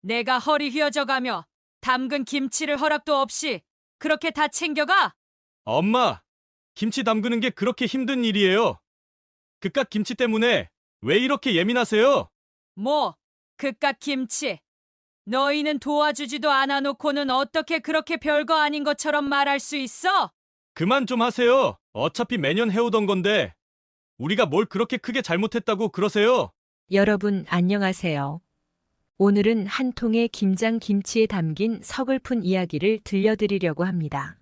내가 허리 휘어져가며 담근 김치를 허락도 없이 그렇게 다 챙겨가? 엄마, 김치 담그는 게 그렇게 힘든 일이에요. 그깟 김치 때문에 왜 이렇게 예민하세요? 뭐, 그깟 김치. 너희는 도와주지도 않아 놓고는 어떻게 그렇게 별거 아닌 것처럼 말할 수 있어? 그만 좀 하세요. 어차피 매년 해오던 건데 우리가 뭘 그렇게 크게 잘못했다고 그러세요? 여러분 안녕하세요. 오늘은 한 통의 김장 김치에 담긴 서글픈 이야기를 들려드리려고 합니다.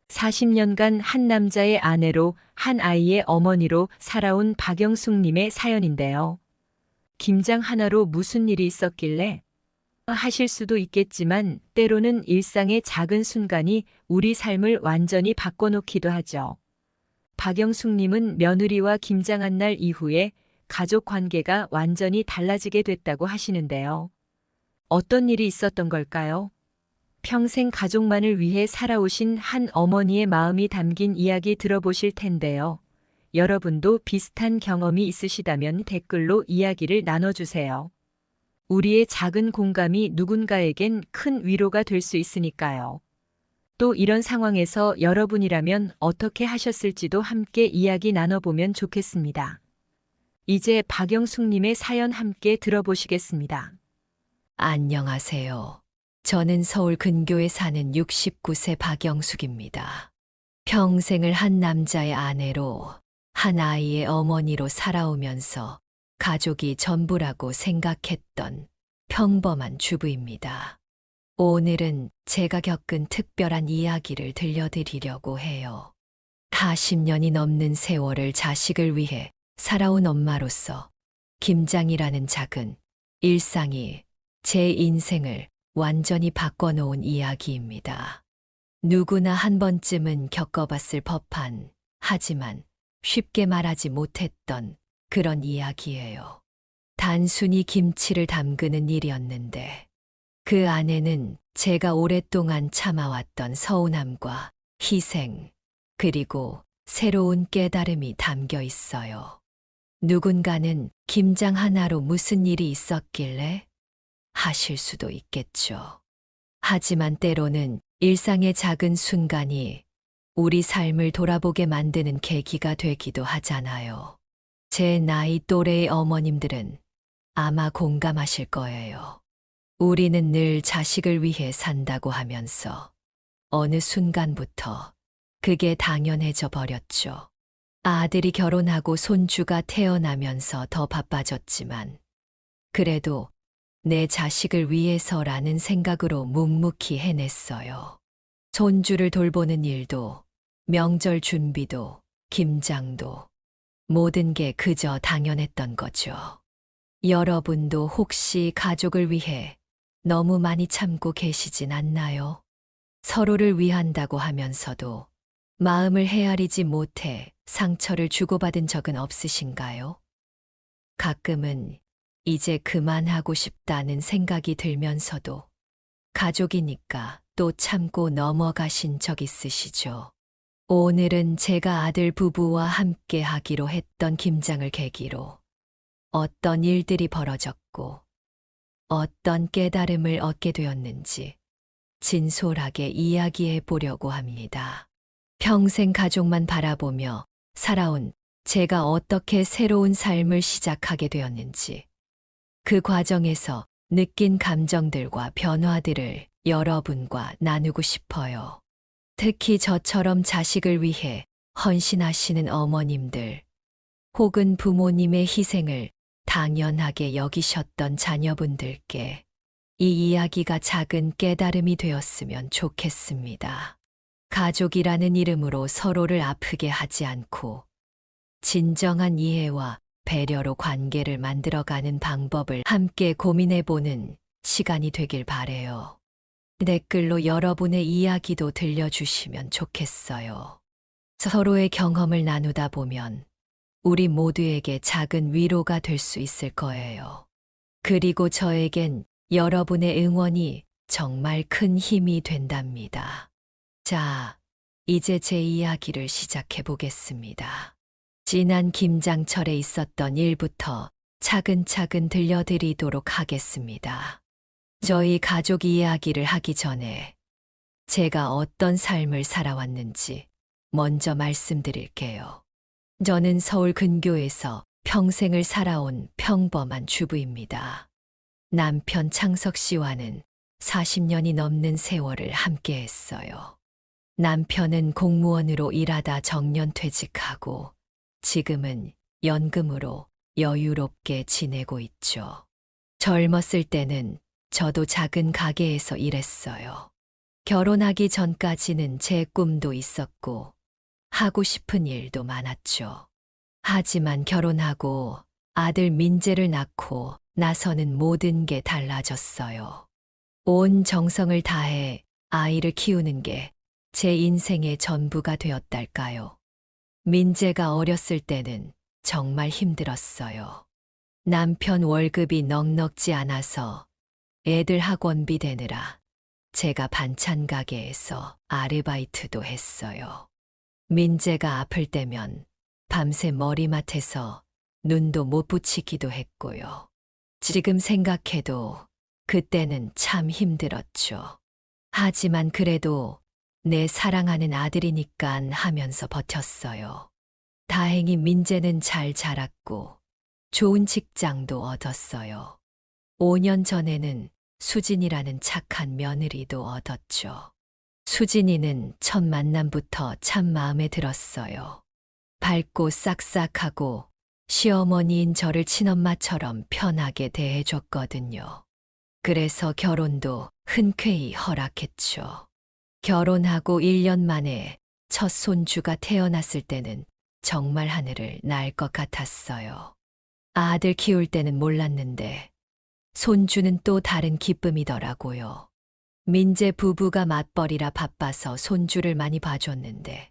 40년간 한 남자의 아내로 한 아이의 어머니로 살아온 박영숙님의 사연인데요. 김장 하나로 무슨 일이 있었길래 하실 수도 있겠지만 때로는 일상의 작은 순간이 우리 삶을 완전히 바꿔놓기도 하죠. 박영숙님은 며느리와 김장한 날 이후에 가족 관계가 완전히 달라지게 됐다고 하시는데요. 어떤 일이 있었던 걸까요? 평생 가족만을 위해 살아오신 한 어머니의 마음이 담긴 이야기 들어보실 텐데요. 여러분도 비슷한 경험이 있으시다면 댓글로 이야기를 나눠주세요. 우리의 작은 공감이 누군가에겐 큰 위로가 될 수 있으니까요. 또 이런 상황에서 여러분이라면 어떻게 하셨을지도 함께 이야기 나눠보면 좋겠습니다. 이제 박영숙님의 사연 함께 들어보시겠습니다. 안녕하세요. 저는 서울 근교에 사는 69세 박영숙입니다. 평생을 한 남자의 아내로, 한 아이의 어머니로 살아오면서 가족이 전부라고 생각했던 평범한 주부입니다. 오늘은 제가 겪은 특별한 이야기를 들려드리려고 해요. 40년이 넘는 세월을 자식을 위해 살아온 엄마로서 김장이라는 작은 일상이 제 인생을 완전히 바꿔놓은 이야기입니다. 누구나 한 번쯤은 겪어봤을 법한, 하지만 쉽게 말하지 못했던 그런 이야기예요. 단순히 김치를 담그는 일이었는데 그 안에는 제가 오랫동안 참아왔던 서운함과 희생, 그리고 새로운 깨달음이 담겨 있어요. 누군가는 김장 하나로 무슨 일이 있었길래 하실 수도 있겠죠. 하지만 때로는 일상의 작은 순간이 우리 삶을 돌아보게 만드는 계기가 되기도 하잖아요. 제 나이 또래의 어머님들은 아마 공감하실 거예요. 우리는 늘 자식을 위해 산다고 하면서 어느 순간부터 그게 당연해져 버렸죠. 아들이 결혼하고 손주가 태어나면서 더 바빠졌지만 그래도 내 자식을 위해서라는 생각으로 묵묵히 해냈어요. 손주를 돌보는 일도, 명절 준비도, 김장도, 모든 게 그저 당연했던 거죠. 여러분도 혹시 가족을 위해 너무 많이 참고 계시진 않나요? 서로를 위한다고 하면서도 마음을 헤아리지 못해 상처를 주고받은 적은 없으신가요? 가끔은 이제 그만하고 싶다는 생각이 들면서도 가족이니까 또 참고 넘어가신 적 있으시죠? 오늘은 제가 아들 부부와 함께 하기로 했던 김장을 계기로 어떤 일들이 벌어졌고 어떤 깨달음을 얻게 되었는지 진솔하게 이야기해 보려고 합니다. 평생 가족만 바라보며 살아온 제가 어떻게 새로운 삶을 시작하게 되었는지, 그 과정에서 느낀 감정들과 변화들을 여러분과 나누고 싶어요. 특히 저처럼 자식을 위해 헌신하시는 어머님들, 혹은 부모님의 희생을 당연하게 여기셨던 자녀분들께 이 이야기가 작은 깨달음이 되었으면 좋겠습니다. 가족이라는 이름으로 서로를 아프게 하지 않고 진정한 이해와 배려로 관계를 만들어가는 방법을 함께 고민해보는 시간이 되길 바래요. 댓글로 여러분의 이야기도 들려주시면 좋겠어요. 서로의 경험을 나누다 보면 우리 모두에게 작은 위로가 될 수 있을 거예요. 그리고 저에겐 여러분의 응원이 정말 큰 힘이 된답니다. 자, 이제 제 이야기를 시작해 보겠습니다. 지난 김장철에 있었던 일부터 차근차근 들려드리도록 하겠습니다. 저희 가족 이야기를 하기 전에 제가 어떤 삶을 살아왔는지 먼저 말씀드릴게요. 저는 서울 근교에서 평생을 살아온 평범한 주부입니다. 남편 창석 씨와는 40년이 넘는 세월을 함께 했어요. 남편은 공무원으로 일하다 정년퇴직하고 지금은 연금으로 여유롭게 지내고 있죠. 젊었을 때는 저도 작은 가게에서 일했어요. 결혼하기 전까지는 제 꿈도 있었고 하고 싶은 일도 많았죠. 하지만 결혼하고 아들 민재를 낳고 나서는 모든 게 달라졌어요. 온 정성을 다해 아이를 키우는 게 제 인생의 전부가 되었달까요? 민재가 어렸을 때는 정말 힘들었어요. 남편 월급이 넉넉지 않아서 애들 학원비 대느라 제가 반찬 가게에서 아르바이트도 했어요. 민재가 아플 때면 밤새 머리맡에서 눈도 못 붙이기도 했고요. 지금 생각해도 그때는 참 힘들었죠. 하지만 그래도 내 사랑하는 아들이니깐 하면서 버텼어요. 다행히 민재는 잘 자랐고 좋은 직장도 얻었어요. 5년 전에는 수진이라는 착한 며느리도 얻었죠. 수진이는 첫 만남부터 참 마음에 들었어요. 밝고 싹싹하고 시어머니인 저를 친엄마처럼 편하게 대해줬거든요. 그래서 결혼도 흔쾌히 허락했죠. 결혼하고 1년 만에 첫 손주가 태어났을 때는 정말 하늘을 날 것 같았어요. 아들 키울 때는 몰랐는데 손주는 또 다른 기쁨이더라고요. 민재 부부가 맞벌이라 바빠서 손주를 많이 봐줬는데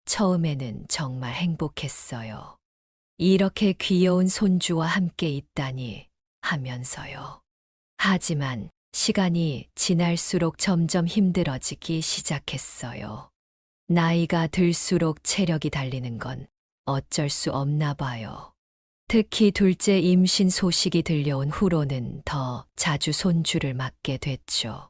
처음에는 정말 행복했어요. 이렇게 귀여운 손주와 함께 있다니 하면서요. 하지만 시간이 지날수록 점점 힘들어지기 시작했어요. 나이가 들수록 체력이 달리는 건 어쩔 수 없나 봐요. 특히 둘째 임신 소식이 들려온 후로는 더 자주 손주를 맡게 됐죠.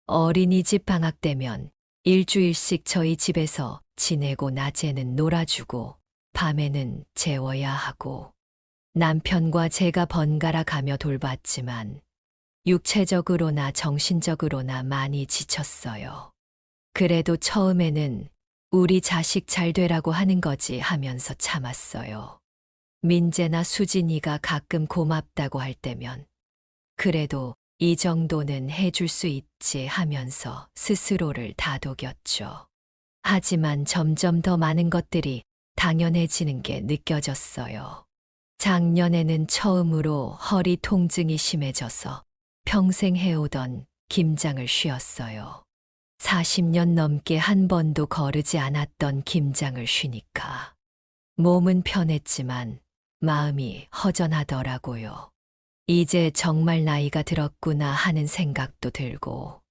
어린이집 방학 되면 일주일씩 저희 집에서 지내고 낮에는 놀아주고 밤에는 재워야 하고 남편과 제가 번갈아 가며 돌봤지만 육체적으로나 정신적으로나 많이 지쳤어요. 그래도 처음에는 우리 자식 잘 되라고 하는 거지 하면서 참았어요. 민재나 수진이가 가끔 고맙다고 할 때면 그래도 이 정도는 해줄 수 있지 하면서 스스로를 다독였죠. 하지만 점점 더 많은 것들이 당연해지는 게 느껴졌어요. 작년에는 처음으로 허리 통증이 심해져서 평생 해오던 김장을 쉬었어요. 40년 넘게 한 번도 거르지 않았던 김장을 쉬니까 몸은 편했지만 마음이 허전하더라고요. 이제 정말 나이가 들었구나 하는 생각도 들고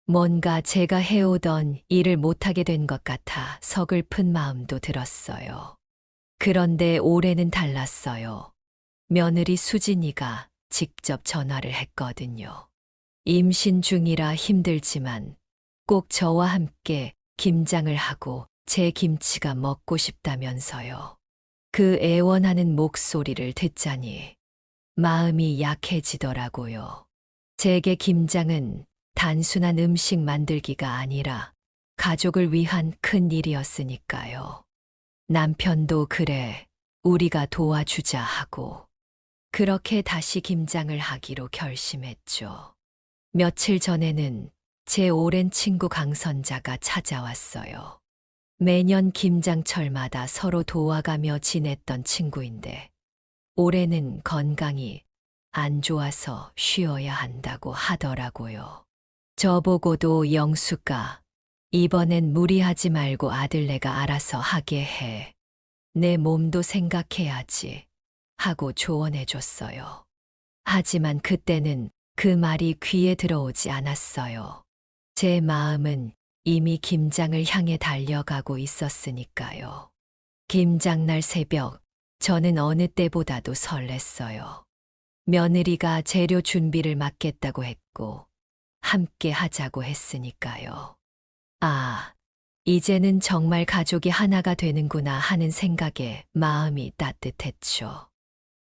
뭔가 제가 해오던 일을 못하게 된 것 같아 서글픈 마음도 들었어요. 그런데 올해는 달랐어요. 며느리 수진이가 직접 전화를 했거든요. 임신 중이라 힘들지만 꼭 저와 함께 김장을 하고 제 김치가 먹고 싶다면서요. 그 애원하는 목소리를 듣자니 마음이 약해지더라고요. 제게 김장은 단순한 음식 만들기가 아니라 가족을 위한 큰 일이었으니까요. 남편도 그래, 우리가 도와주자 하고 그렇게 다시 김장을 하기로 결심했죠. 며칠 전에는 제 오랜 친구 강선자가 찾아왔어요. 매년 김장철마다 서로 도와가며 지냈던 친구인데 올해는 건강이 안 좋아서 쉬어야 한다고 하더라고요. 저보고도 영수가 이번엔 무리하지 말고 아들네가 알아서 하게 해. 내 몸도 생각해야지 하고 조언해줬어요. 하지만 그때는 그 말이 귀에 들어오지 않았어요. 제 마음은 이미 김장을 향해 달려가고 있었으니까요. 김장날 새벽, 저는 어느 때보다도 설렜어요. 며느리가 재료 준비를 맡겠다고 했고, 함께 하자고 했으니까요. 아, 이제는 정말 가족이 하나가 되는구나 하는 생각에 마음이 따뜻했죠.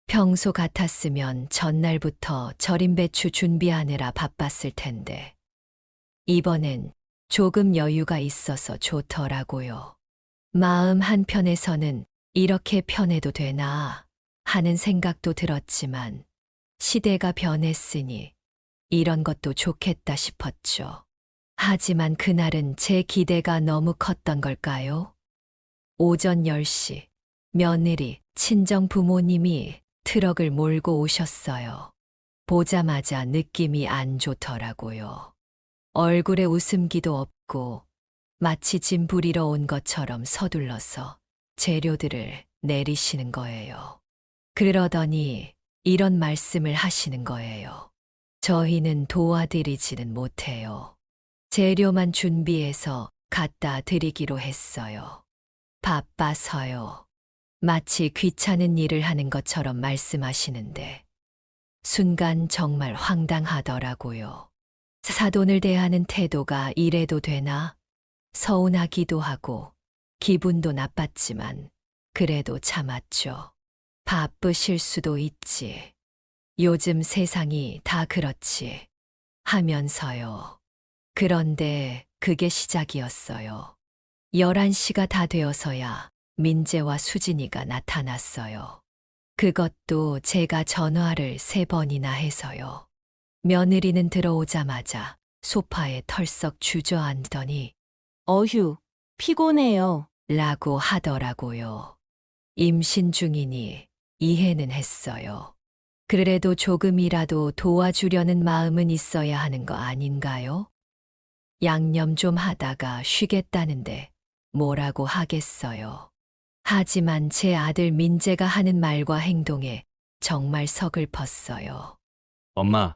평소 같았으면 전날부터 절임 배추 준비하느라 바빴을 텐데, 이번엔 조금 여유가 있어서 좋더라고요. 마음 한편에서는 이렇게 편해도 되나 하는 생각도 들었지만, 시대가 변했으니 이런 것도 좋겠다 싶었죠. 하지만 그날은 제 기대가 너무 컸던 걸까요? 오전 10시, 며느리, 친정 부모님이 트럭을 몰고 오셨어요. 보자마자 느낌이 안 좋더라고요. 얼굴에 웃음기도 없고 마치 짐 부리러 온 것처럼 서둘러서 재료들을 내리시는 거예요. 그러더니 이런 말씀을 하시는 거예요. 저희는 도와드리지는 못해요. 재료만 준비해서 갖다 드리기로 했어요. 바빠서요. 마치 귀찮은 일을 하는 것처럼 말씀하시는데 순간 정말 황당하더라고요. 사돈을 대하는 태도가 이래도 되나? 서운하기도 하고 기분도 나빴지만 그래도 참았죠. 바쁘실 수도 있지. 요즘 세상이 다 그렇지. 하면서요. 그런데 그게 시작이었어요. 11시가 다 되어서야 민재와 수진이가 나타났어요. 그것도 제가 전화를 3번이나 해서요. 며느리는 들어오자마자 소파에 털썩 주저앉더니 어휴, 피곤해요. 라고 하더라고요. 임신 중이니 이해는 했어요. 그래도 조금이라도 도와주려는 마음은 있어야 하는 거 아닌가요? 양념 좀 하다가 쉬겠다는데 뭐라고 하겠어요. 하지만 제 아들 민재가 하는 말과 행동에 정말 서글펐어요. 엄마,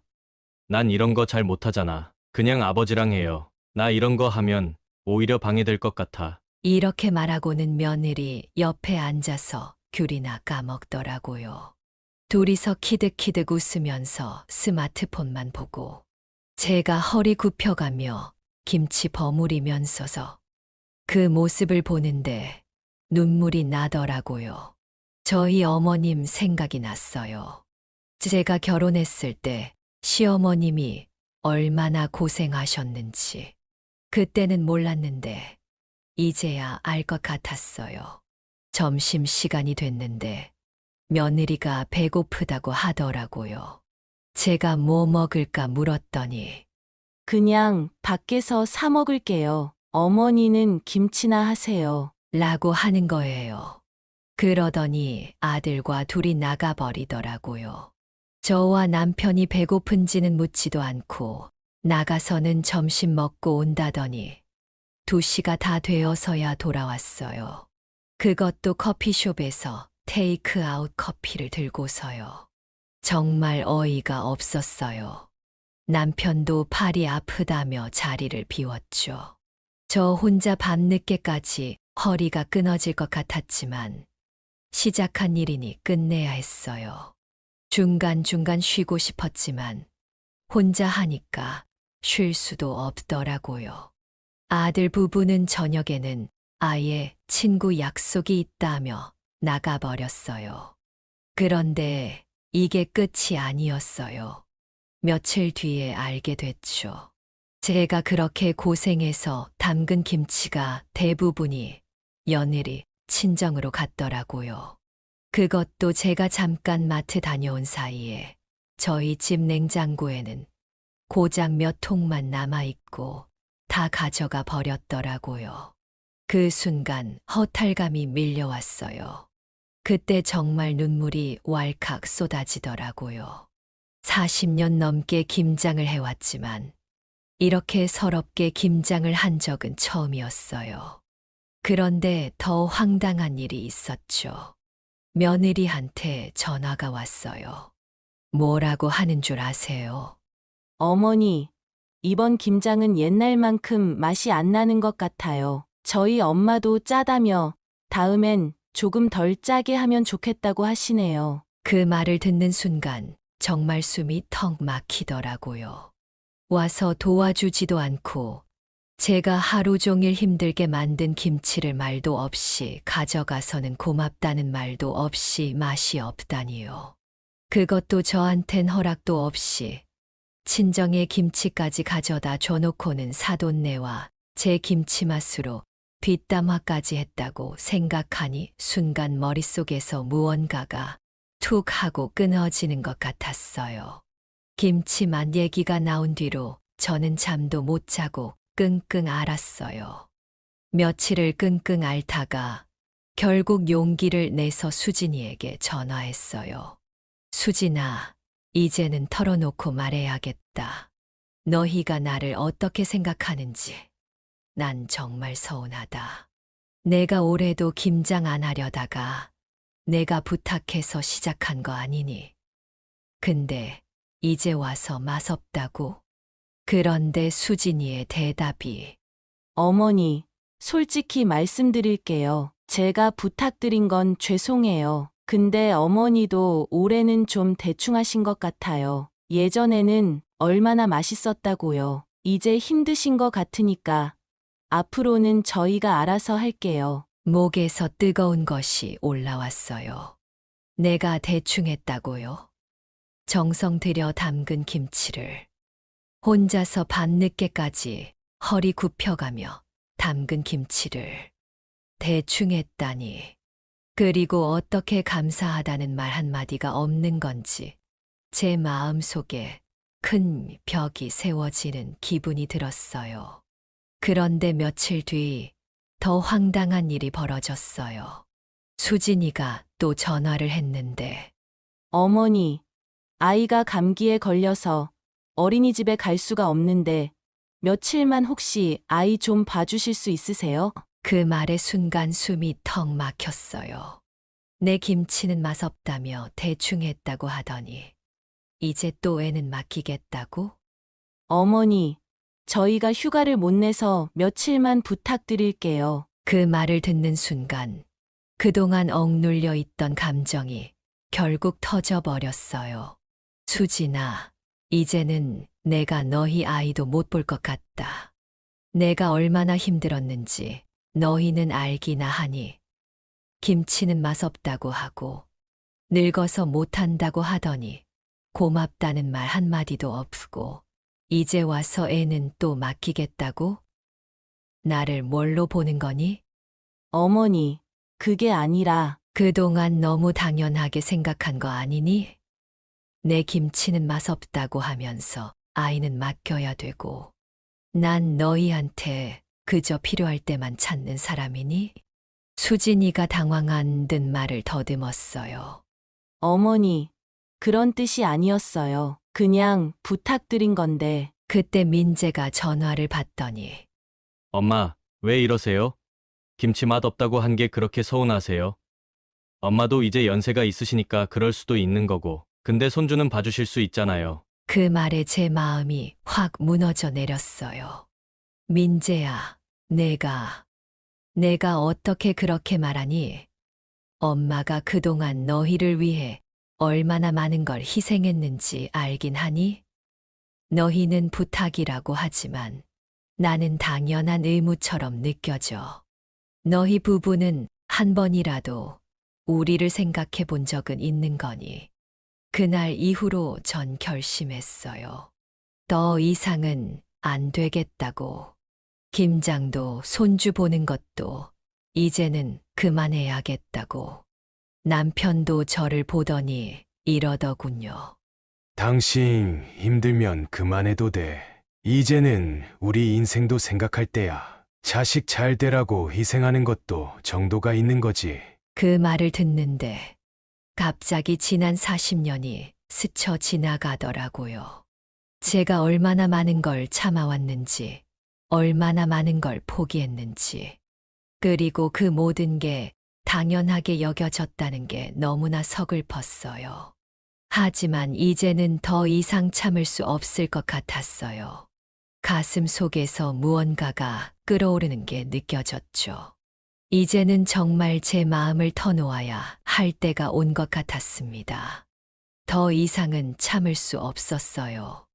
난 이런 거 잘 못하잖아. 그냥 아버지랑 해요. 나 이런 거 하면 오히려 방해될 것 같아. 이렇게 말하고는 며느리 옆에 앉아서 귤이나 까먹더라고요. 둘이서 키득키득 웃으면서 스마트폰만 보고 제가 허리 굽혀가며 김치 버무리면서서 그 모습을 보는데 눈물이 나더라고요. 저희 어머님 생각이 났어요. 제가 결혼했을 때 시어머님이 얼마나 고생하셨는지 그때는 몰랐는데 이제야 알 것 같았어요. 점심시간이 됐는데 며느리가 배고프다고 하더라고요. 제가 뭐 먹을까 물었더니 그냥 밖에서 사 먹을게요. 어머니는 김치나 하세요. 라고 하는 거예요. 그러더니 아들과 둘이 나가버리더라고요. 저와 남편이 배고픈지는 묻지도 않고 나가서는 점심 먹고 온다더니 2시가 다 되어서야 돌아왔어요. 그것도 커피숍에서 테이크아웃 커피를 들고서요. 정말 어이가 없었어요. 남편도 팔이 아프다며 자리를 비웠죠. 저 혼자 밤늦게까지 허리가 끊어질 것 같았지만 시작한 일이니 끝내야 했어요. 중간중간 쉬고 싶었지만 혼자 하니까 쉴 수도 없더라고요. 아들 부부는 저녁에는 아예 친구 약속이 있다며 나가버렸어요. 그런데 이게 끝이 아니었어요. 며칠 뒤에 알게 됐죠. 제가 그렇게 고생해서 담근 김치가 대부분이 며느리 친정으로 갔더라고요. 그것도 제가 잠깐 마트 다녀온 사이에 저희 집 냉장고에는 고작 몇 통만 남아있고 다 가져가 버렸더라고요. 그 순간 허탈감이 밀려왔어요. 그때 정말 눈물이 왈칵 쏟아지더라고요. 40년 넘게 김장을 해왔지만 이렇게 서럽게 김장을 한 적은 처음이었어요. 그런데 더 황당한 일이 있었죠. 며느리한테 전화가 왔어요. 뭐라고 하는 줄 아세요? 어머니, 이번 김장은 옛날만큼 맛이 안 나는 것 같아요. 저희 엄마도 짜다며 다음엔 조금 덜 짜게 하면 좋겠다고 하시네요. 그 말을 듣는 순간 정말 숨이 턱 막히더라고요. 와서 도와주지도 않고 제가 하루 종일 힘들게 만든 김치를 말도 없이 가져가서는 고맙다는 말도 없이 맛이 없다니요. 그것도 저한텐 허락도 없이 친정에 김치까지 가져다 줘놓고는 사돈네와 제 김치 맛으로 뒷담화까지 했다고 생각하니 순간 머릿속에서 무언가가 툭 하고 끊어지는 것 같았어요. 김치맛 얘기가 나온 뒤로 저는 잠도 못 자고 끙끙 앓았어요. 며칠을 끙끙 앓다가 결국 용기를 내서 수진이에게 전화했어요. 수진아, 이제는 털어놓고 말해야겠다. 너희가 나를 어떻게 생각하는지. 난 정말 서운하다. 내가 올해도 김장 안 하려다가 내가 부탁해서 시작한 거 아니니. 근데 이제 와서 맛없다고? 그런데 수진이의 대답이 어머니, 솔직히 말씀드릴게요. 제가 부탁드린 건 죄송해요. 근데 어머니도 올해는 좀 대충 하신 것 같아요. 예전에는 얼마나 맛있었다고요. 이제 힘드신 것 같으니까 앞으로는 저희가 알아서 할게요. 목에서 뜨거운 것이 올라왔어요. 내가 대충 했다고요? 정성 들여 담근 김치를 혼자서 밤늦게까지 허리 굽혀가며 담근 김치를 대충 했다니. 그리고 어떻게 감사하다는 말 한마디가 없는 건지 제 마음속에 큰 벽이 세워지는 기분이 들었어요. 그런데 며칠 뒤 더 황당한 일이 벌어졌어요. 수진이가 또 전화를 했는데 어머니, 아이가 감기에 걸려서 어린이집에 갈 수가 없는데 며칠만 혹시 아이 좀 봐주실 수 있으세요? 그 말에 순간 숨이 턱 막혔어요. 내 김치는 맛없다며 대충 했다고 하더니 이제 또 애는 맡기겠다고? 어머니, 저희가 휴가를 못 내서 며칠만 부탁드릴게요. 그 말을 듣는 순간 그동안 억눌려 있던 감정이 결국 터져버렸어요. 수진아, 이제는 내가 너희 아이도 못 볼 것 같다. 내가 얼마나 힘들었는지 너희는 알기나 하니. 김치는 맛없다고 하고 늙어서 못한다고 하더니 고맙다는 말 한마디도 없고 이제 와서 애는 또 맡기겠다고? 나를 뭘로 보는 거니? 어머니, 그게 아니라 그동안 너무 당연하게 생각한 거 아니니? 내 김치는 맛없다고 하면서 아이는 맡겨야 되고 난 너희한테 그저 필요할 때만 찾는 사람이니? 수진이가 당황한 듯 말을 더듬었어요. 어머니, 그런 뜻이 아니었어요. 그냥 부탁드린 건데. 그때 민재가 전화를 받더니 엄마, 왜 이러세요? 김치 맛 없다고 한 게 그렇게 서운하세요? 엄마도 이제 연세가 있으시니까 그럴 수도 있는 거고. 근데 손주는 봐주실 수 있잖아요. 그 말에 제 마음이 확 무너져 내렸어요. 민재야, 내가 어떻게 그렇게 말하니? 엄마가 그동안 너희를 위해 얼마나 많은 걸 희생했는지 알긴 하니? 너희는 부탁이라고 하지만 나는 당연한 의무처럼 느껴져. 너희 부부는 한 번이라도 우리를 생각해 본 적은 있는 거니. 그날 이후로 전 결심했어요. 더 이상은 안 되겠다고. 김장도 손주 보는 것도 이제는 그만해야겠다고. 남편도 저를 보더니 이러더군요. 당신 힘들면 그만해도 돼. 이제는 우리 인생도 생각할 때야. 자식 잘 되라고 희생하는 것도 정도가 있는 거지. 그 말을 듣는데 갑자기 지난 40년이 스쳐 지나가더라고요. 제가 얼마나 많은 걸 참아왔는지, 얼마나 많은 걸 포기했는지, 그리고 그 모든 게 당연하게 여겨졌다는 게 너무나 서글펐어요. 하지만 이제는 더 이상 참을 수 없을 것 같았어요. 가슴 속에서 무언가가 끓어오르는 게 느껴졌죠. 이제는 정말 제 마음을 터놓아야 할 때가 온 것 같았습니다. 더 이상은 참을 수 없었어요.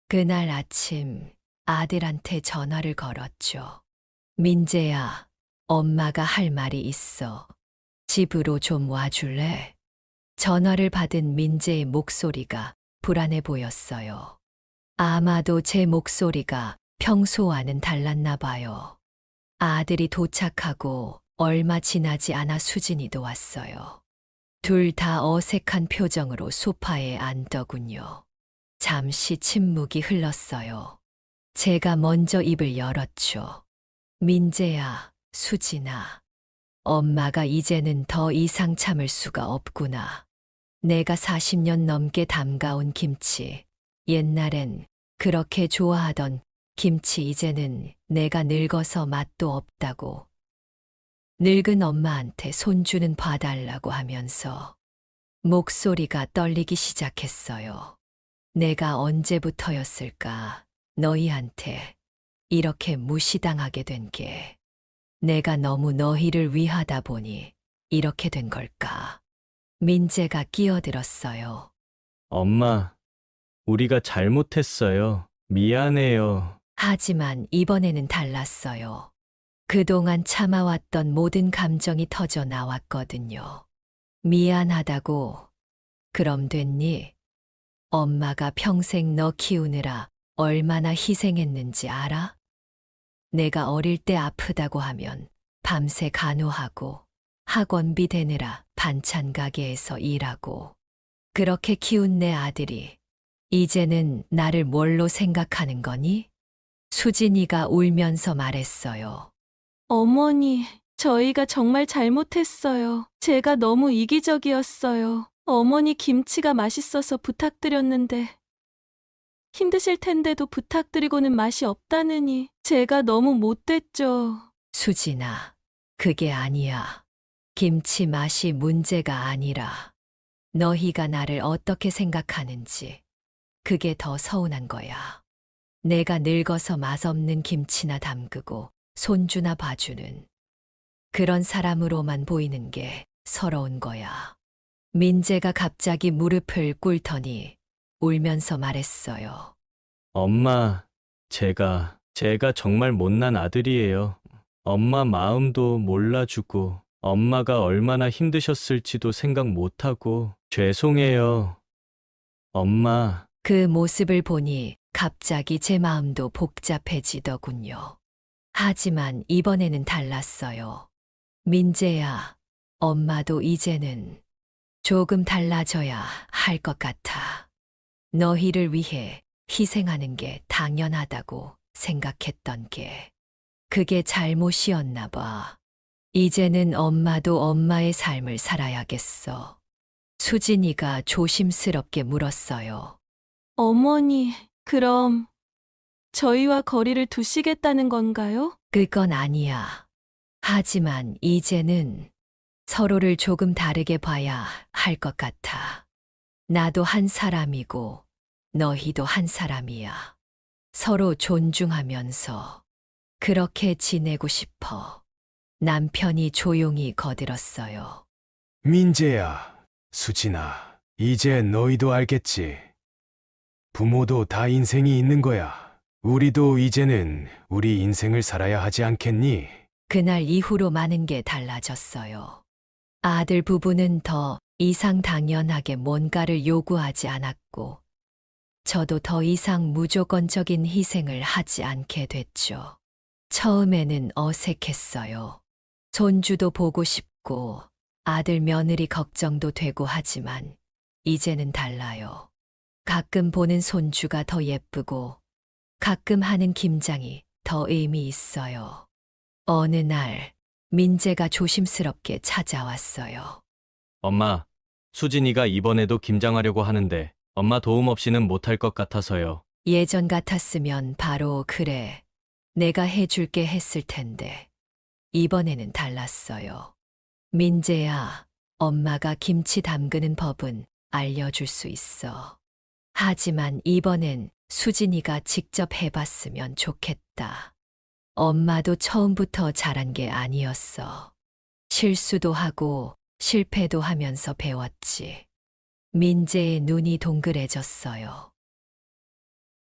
그날 아침 아들한테 전화를 걸었죠. 민재야, 엄마가 할 말이 있어. 집으로 좀 와줄래? 전화를 받은 민재의 목소리가 불안해 보였어요. 아마도 제 목소리가 평소와는 달랐나 봐요. 아들이 도착하고 얼마 지나지 않아 수진이도 왔어요. 둘 다 어색한 표정으로 소파에 앉더군요. 잠시 침묵이 흘렀어요. 제가 먼저 입을 열었죠. 민재야, 수진아. 엄마가 이제는 더 이상 참을 수가 없구나. 내가 40년 넘게 담가온 김치. 옛날엔 그렇게 좋아하던 김치 이제는 내가 늙어서 맛도 없다고. 늙은 엄마한테 손주는 봐달라고 하면서 목소리가 떨리기 시작했어요. 내가 언제부터였을까 너희한테 이렇게 무시당하게 된 게. 내가 너무 너희를 위하다 보니 이렇게 된 걸까. 민재가 끼어들었어요. 엄마, 우리가 잘못했어요. 미안해요. 하지만 이번에는 달랐어요. 그동안 참아왔던 모든 감정이 터져 나왔거든요. 미안하다고. 그럼 됐니? 엄마가 평생 너 키우느라 얼마나 희생했는지 알아? 내가 어릴 때 아프다고 하면 밤새 간호하고 학원비 대느라 반찬 가게에서 일하고 그렇게 키운 내 아들이 이제는 나를 뭘로 생각하는 거니? 수진이가 울면서 말했어요. 어머니, 저희가 정말 잘못했어요. 제가 너무 이기적이었어요. 어머니 김치가 맛있어서 부탁드렸는데 힘드실 텐데도 부탁드리고는 맛이 없다느니 제가 너무 못됐죠. 수진아, 그게 아니야. 김치 맛이 문제가 아니라 너희가 나를 어떻게 생각하는지 그게 더 서운한 거야. 내가 늙어서 맛없는 김치나 담그고 손주나 봐주는 그런 사람으로만 보이는 게 서러운 거야. 민재가 갑자기 무릎을 꿇더니 울면서 말했어요. 엄마, 제가 정말 못난 아들이에요. 엄마 마음도 몰라주고, 엄마가 얼마나 힘드셨을지도 생각 못하고, 죄송해요. 엄마, 그 모습을 보니 갑자기 제 마음도 복잡해지더군요. 하지만 이번에는 달랐어요. 민재야, 엄마도 이제는 조금 달라져야 할 것 같아. 너희를 위해 희생하는 게 당연하다고 생각했던 게 그게 잘못이었나 봐. 이제는 엄마도 엄마의 삶을 살아야겠어. 수진이가 조심스럽게 물었어요. 어머니, 그럼 저희와 거리를 두시겠다는 건가요? 그건 아니야. 하지만 이제는 서로를 조금 다르게 봐야 할 것 같아. 나도 한 사람이고 너희도 한 사람이야. 서로 존중하면서 그렇게 지내고 싶어. 남편이 조용히 거들었어요. 민재야, 수진아, 이제 너희도 알겠지. 부모도 다 인생이 있는 거야. 우리도 이제는 우리 인생을 살아야 하지 않겠니? 그날 이후로 많은 게 달라졌어요. 아들 부부는 더 이상 당연하게 뭔가를 요구하지 않았고, 저도 더 이상 무조건적인 희생을 하지 않게 됐죠. 처음에는 어색했어요. 손주도 보고 싶고, 아들 며느리 걱정도 되고 하지만, 이제는 달라요. 가끔 보는 손주가 더 예쁘고, 가끔 하는 김장이 더 의미 있어요. 어느 날, 민재가 조심스럽게 찾아왔어요. 엄마, 수진이가 이번에도 김장하려고 하는데, 엄마 도움 없이는 못할 것 같아서요. 예전 같았으면 바로 그래, 내가 해줄게 했을 텐데, 이번에는 달랐어요. 민재야, 엄마가 김치 담그는 법은 알려줄 수 있어. 하지만 이번엔 수진이가 직접 해봤으면 좋겠다. 엄마도 처음부터 잘한 게 아니었어. 실수도 하고 실패도 하면서 배웠지. 민재의 눈이 동그래졌어요.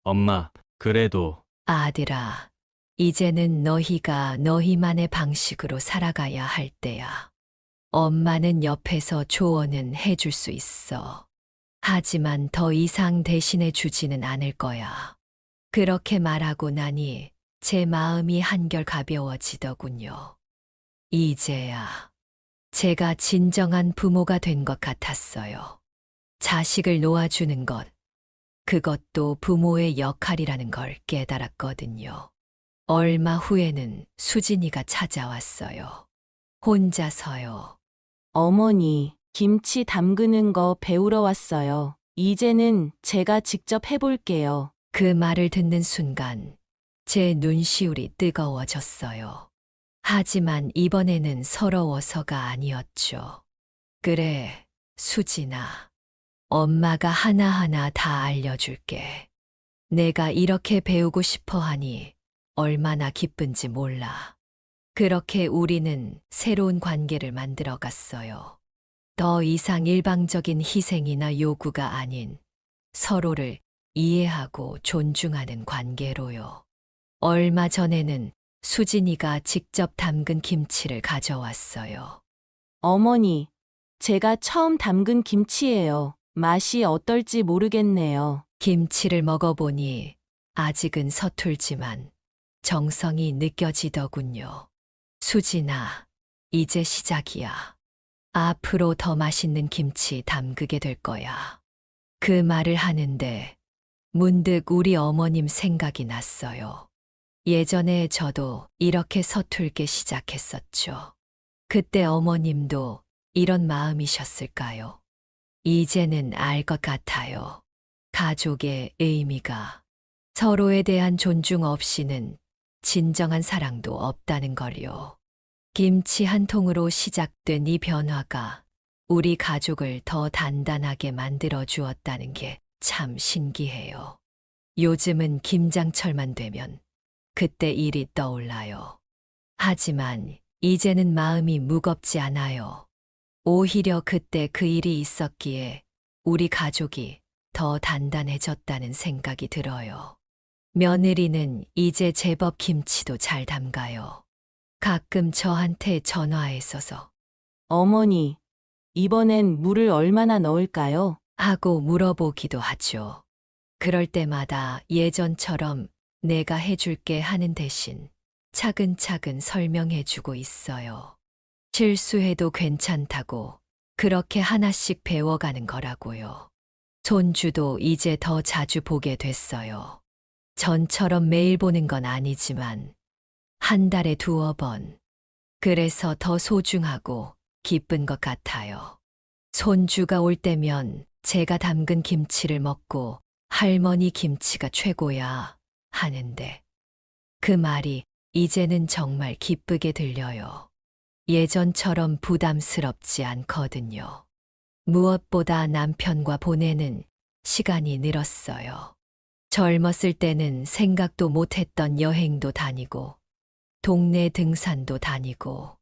엄마, 그래도 아들아, 이제는 너희가 너희만의 방식으로 살아가야 할 때야. 엄마는 옆에서 조언은 해줄 수 있어. 하지만 더 이상 대신해 주지는 않을 거야. 그렇게 말하고 나니 제 마음이 한결 가벼워지더군요. 이제야 제가 진정한 부모가 된 것 같았어요. 자식을 놓아주는 것, 그것도 부모의 역할이라는 걸 깨달았거든요. 얼마 후에는 수진이가 찾아왔어요. 혼자서요. 어머니, 김치 담그는 거 배우러 왔어요. 이제는 제가 직접 해볼게요. 그 말을 듣는 순간 제 눈시울이 뜨거워졌어요. 하지만 이번에는 서러워서가 아니었죠. 그래, 수진아. 엄마가 하나하나 다 알려줄게. 내가 이렇게 배우고 싶어 하니 얼마나 기쁜지 몰라. 그렇게 우리는 새로운 관계를 만들어 갔어요. 더 이상 일방적인 희생이나 요구가 아닌 서로를 이해하고 존중하는 관계로요. 얼마 전에는 수진이가 직접 담근 김치를 가져왔어요. 어머니, 제가 처음 담근 김치예요. 맛이 어떨지 모르겠네요. 김치를 먹어보니 아직은 서툴지만 정성이 느껴지더군요. 수진아, 이제 시작이야. 앞으로 더 맛있는 김치 담그게 될 거야. 그 말을 하는데 문득 우리 어머님 생각이 났어요. 예전에 저도 이렇게 서툴게 시작했었죠. 그때 어머님도 이런 마음이셨을까요? 이제는 알 것 같아요. 가족의 의미가 서로에 대한 존중 없이는 진정한 사랑도 없다는 걸요. 김치 한 통으로 시작된 이 변화가 우리 가족을 더 단단하게 만들어 주었다는 게 참 신기해요. 요즘은 김장철만 되면 그때 일이 떠올라요. 하지만 이제는 마음이 무겁지 않아요. 오히려 그때 그 일이 있었기에 우리 가족이 더 단단해졌다는 생각이 들어요. 며느리는 이제 제법 김치도 잘 담가요. 가끔 저한테 전화했어서 어머니, 이번엔 물을 얼마나 넣을까요? 하고 물어보기도 하죠. 그럴 때마다 예전처럼 내가 해줄게 하는 대신 차근차근 설명해주고 있어요. 실수해도 괜찮다고 그렇게 하나씩 배워가는 거라고요. 손주도 이제 더 자주 보게 됐어요. 전처럼 매일 보는 건 아니지만 한 달에 2-번. 그래서 더 소중하고 기쁜 것 같아요. 손주가 올 때면 제가 담근 김치를 먹고 할머니 김치가 최고야 하는데 그 말이 이제는 정말 기쁘게 들려요. 예전처럼 부담스럽지 않거든요. 무엇보다 남편과 보내는 시간이 늘었어요. 젊었을 때는 생각도 못했던 여행도 다니고 동네 등산도 다니고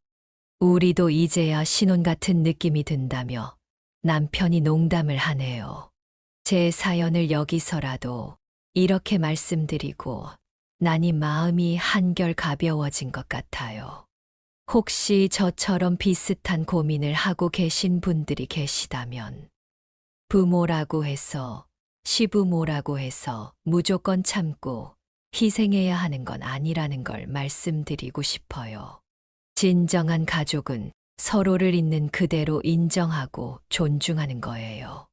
우리도 이제야 신혼 같은 느낌이 든다며 남편이 농담을 하네요. 제 사연을 여기서라도 이렇게 말씀드리고 나니 마음이 한결 가벼워진 것 같아요. 혹시 저처럼 비슷한 고민을 하고 계신 분들이 계시다면 부모라고 해서 시부모라고 해서 무조건 참고 희생해야 하는 건 아니라는 걸 말씀드리고 싶어요. 진정한 가족은 서로를 있는 그대로 인정하고 존중하는 거예요.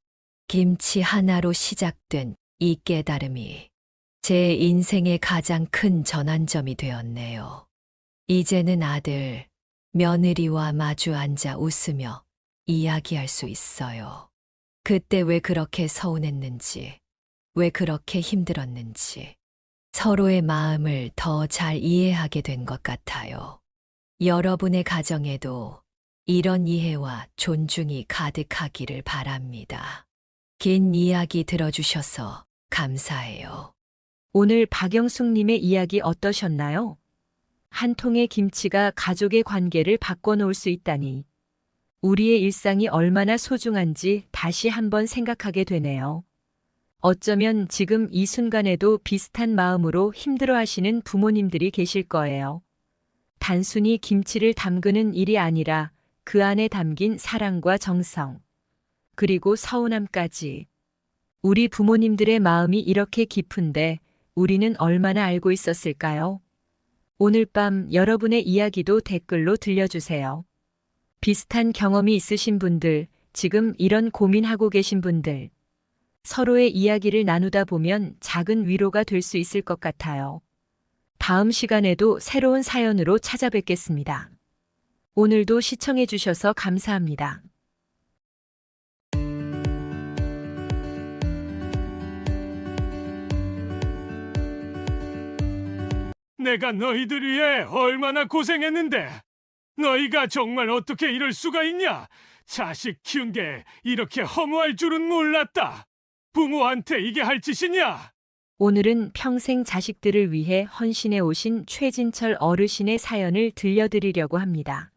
김치 하나로 시작된 이 깨달음이 제 인생의 가장 큰 전환점이 되었네요. 이제는 아들, 며느리와 마주 앉아 웃으며 이야기할 수 있어요. 그때 왜 그렇게 서운했는지, 왜 그렇게 힘들었는지, 서로의 마음을 더 잘 이해하게 된 것 같아요. 여러분의 가정에도 이런 이해와 존중이 가득하기를 바랍니다. 긴 이야기 들어주셔서 감사해요. 오늘 박영숙님의 이야기 어떠셨나요? 한 통의 김치가 가족의 관계를 바꿔놓을 수 있다니 우리의 일상이 얼마나 소중한지 다시 한번 생각하게 되네요. 어쩌면 지금 이 순간에도 비슷한 마음으로 힘들어 하시는 부모님들이 계실 거예요. 단순히 김치를 담그는 일이 아니라 그 안에 담긴 사랑과 정성, 그리고 서운함까지. 우리 부모님들의 마음이 이렇게 깊은데 우리는 얼마나 알고 있었을까요? 오늘 밤 여러분의 이야기도 댓글로 들려주세요. 비슷한 경험이 있으신 분들, 지금 이런 고민하고 계신 분들, 서로의 이야기를 나누다 보면 작은 위로가 될 수 있을 것 같아요. 다음 시간에도 새로운 사연으로 찾아뵙겠습니다. 오늘도 시청해 주셔서 감사합니다. 내가 너희들 위해 얼마나 고생했는데 너희가 정말 어떻게 이럴 수가 있냐? 자식 키운 게 이렇게 허무할 줄은 몰랐다. 부모한테 이게 할 짓이냐? 오늘은 평생 자식들을 위해 헌신해 오신 최진철 어르신의 사연을 들려드리려고 합니다.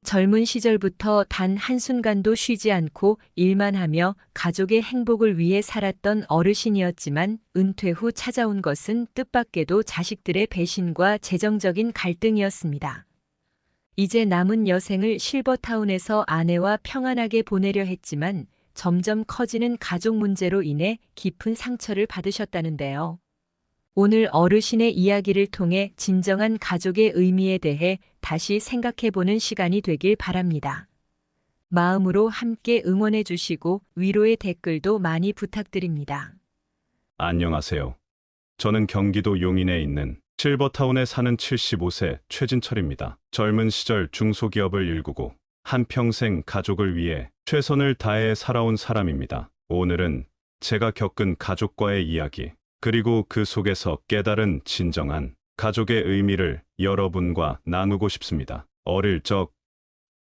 젊은 시절부터 단 한순간도 쉬지 않고 일만 하며 가족의 행복을 위해 살았던 어르신이었지만 은퇴 후 찾아온 것은 뜻밖에도 자식들의 배신과 재정적인 갈등이었습니다. 이제 남은 여생을 실버타운에서 아내와 평안하게 보내려 했지만 점점 커지는 가족 문제로 인해 깊은 상처를 받으셨다는데요. 오늘 어르신의 이야기를 통해 진정한 가족의 의미에 대해 다시 생각해보는 시간이 되길 바랍니다. 마음으로 함께 응원해 주시고 위로의 댓글도 많이 부탁드립니다. 안녕하세요. 저는 경기도 용인에 있는 실버타운에 사는 75세 최진철입니다. 젊은 시절 중소기업을 일구고 한평생 가족을 위해 최선을 다해 살아온 사람입니다. 오늘은 제가 겪은 가족과의 이야기, 그리고 그 속에서 깨달은 진정한 가족의 의미를 여러분과 나누고 싶습니다. 어릴 적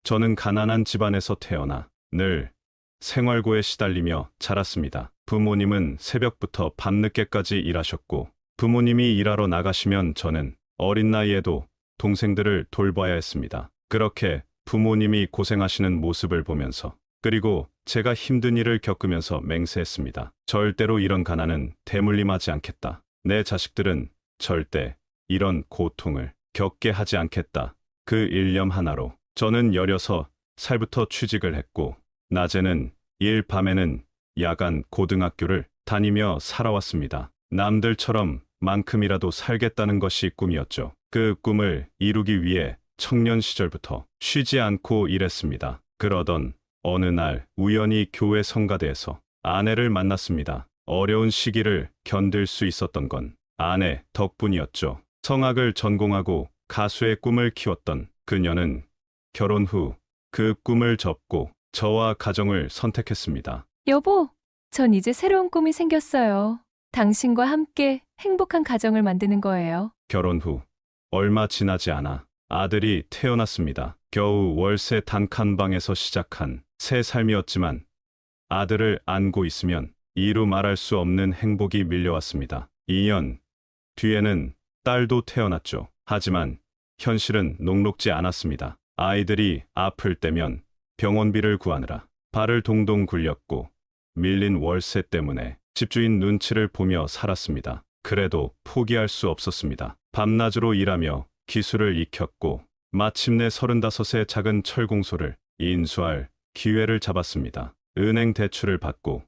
저는 가난한 집안에서 태어나 늘 생활고에 시달리며 자랐습니다. 부모님은 새벽부터 밤늦게까지 일하셨고 부모님이 일하러 나가시면 저는 어린 나이에도 동생들을 돌봐야 했습니다. 그렇게 부모님이 고생하시는 모습을 보면서, 그리고 제가 힘든 일을 겪으면서 맹세했습니다. 절대로 이런 가난은 대물림하지 않겠다. 내 자식들은 절대 이런 고통을 겪게 하지 않겠다. 그 일념 하나로 저는 16살부터 취직을 했고 낮에는 일, 밤에는 야간 고등학교를 다니며 살아왔습니다. 남들처럼 만큼이라도 살겠다는 것이 꿈이었죠. 그 꿈을 이루기 위해 청년 시절부터 쉬지 않고 일했습니다. 그러던 어느 날 우연히 교회 성가대에서 아내를 만났습니다. 어려운 시기를 견딜 수 있었던 건 아내 덕분이었죠. 성악을 전공하고 가수의 꿈을 키웠던 그녀는 결혼 후 그 꿈을 접고 저와 가정을 선택했습니다. 여보, 전 이제 새로운 꿈이 생겼어요. 당신과 함께 행복한 가정을 만드는 거예요. 결혼 후 얼마 지나지 않아 아들이 태어났습니다. 겨우 월세 단칸방에서 시작한 새 삶이었지만 아들을 안고 있으면 이루 말할 수 없는 행복이 밀려왔습니다. 2년 뒤에는 딸도 태어났죠. 하지만 현실은 녹록지 않았습니다. 아이들이 아플 때면 병원비를 구하느라 발을 동동 굴렸고 밀린 월세 때문에 집주인 눈치를 보며 살았습니다. 그래도 포기할 수 없었습니다. 밤낮으로 일하며 기술을 익혔고 마침내 35세 작은 철공소를 인수할 기회를 잡았습니다. 은행 대출을 받고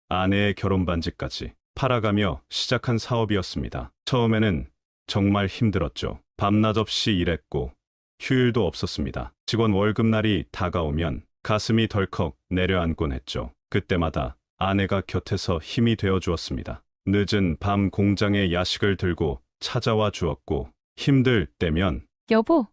아내의 결혼 반지까지 팔아가며 시작한 사업이었습니다. 처음에는 정말 힘들었죠. 밤낮 없이 일했고 휴일도 없었습니다. 직원 월급날이 다가오면 가슴이 덜컥 내려앉곤 했죠. 그때마다 아내가 곁에서 힘이 되어 주었습니다. 늦은 밤 공장에 야식을 들고 찾아와 주었고 힘들 때면 여보,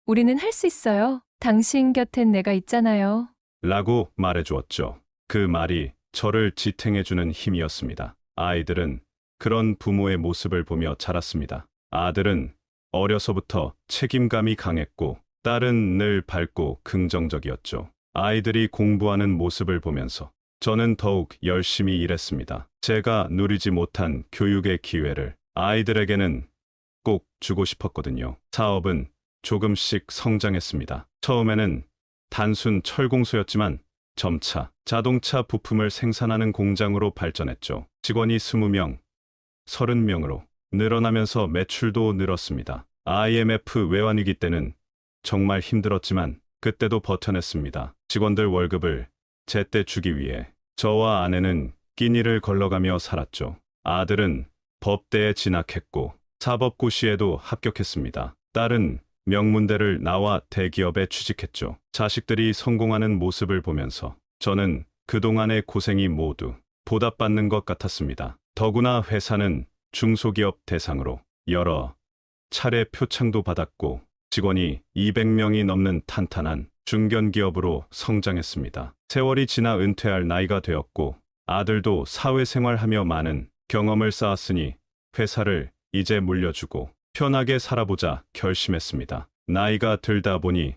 우리는 할 수 있어요. 당신 곁엔 내가 있잖아요. 라고 말해주었죠. 그 말이 저를 지탱해주는 힘이었습니다. 아이들은 그런 부모의 모습을 보며 자랐습니다. 아들은 어려서부터 책임감이 강했고 딸은 늘 밝고 긍정적이었죠. 아이들이 공부하는 모습을 보면서 저는 더욱 열심히 일했습니다. 제가 누리지 못한 교육의 기회를 아이들에게는 꼭 주고 싶었거든요. 사업은 조금씩 성장했습니다. 처음에는 단순 철공소였지만 점차 자동차 부품을 생산하는 공장으로 발전했죠. 직원이 20명, 30명으로 늘어나면서 매출도 늘었습니다. IMF 외환위기 때는 정말 힘들었지만 그때도 버텨냈습니다. 직원들 월급을 제때 주기 위해 저와 아내는 끼니를 걸러가며 살았죠. 아들은 법대에 진학했고 사법고시에도 합격했습니다. 딸은 명문대를 나와 대기업에 취직했죠. 자식들이 성공하는 모습을 보면서 저는 그동안의 고생이 모두 보답받는 것 같았습니다. 더구나 회사는 중소기업 대상으로 여러 차례 표창도 받았고 직원이 200명이 넘는 탄탄한 중견기업으로 성장했습니다. 세월이 지나 은퇴할 나이가 되었고 아들도 사회생활하며 많은 경험을 쌓았으니 회사를 이제 물려주고 편하게 살아보자 결심했습니다. 나이가 들다 보니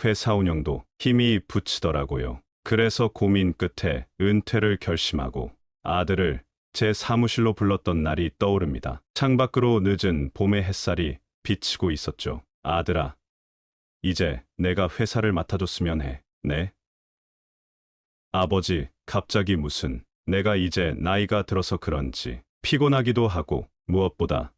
회사 운영도 힘이 부치더라고요. 그래서 고민 끝에 은퇴를 결심하고 아들을 제 사무실로 불렀던 날이 떠오릅니다. 창밖으로 늦은 봄의 햇살이 비치고 있었죠. 아들아, 이제 내가 회사를 맡아줬으면 해. 네? 아버지, 갑자기 무슨, 내가 이제 나이가 들어서 그런지 피곤하기도 하고 무엇보다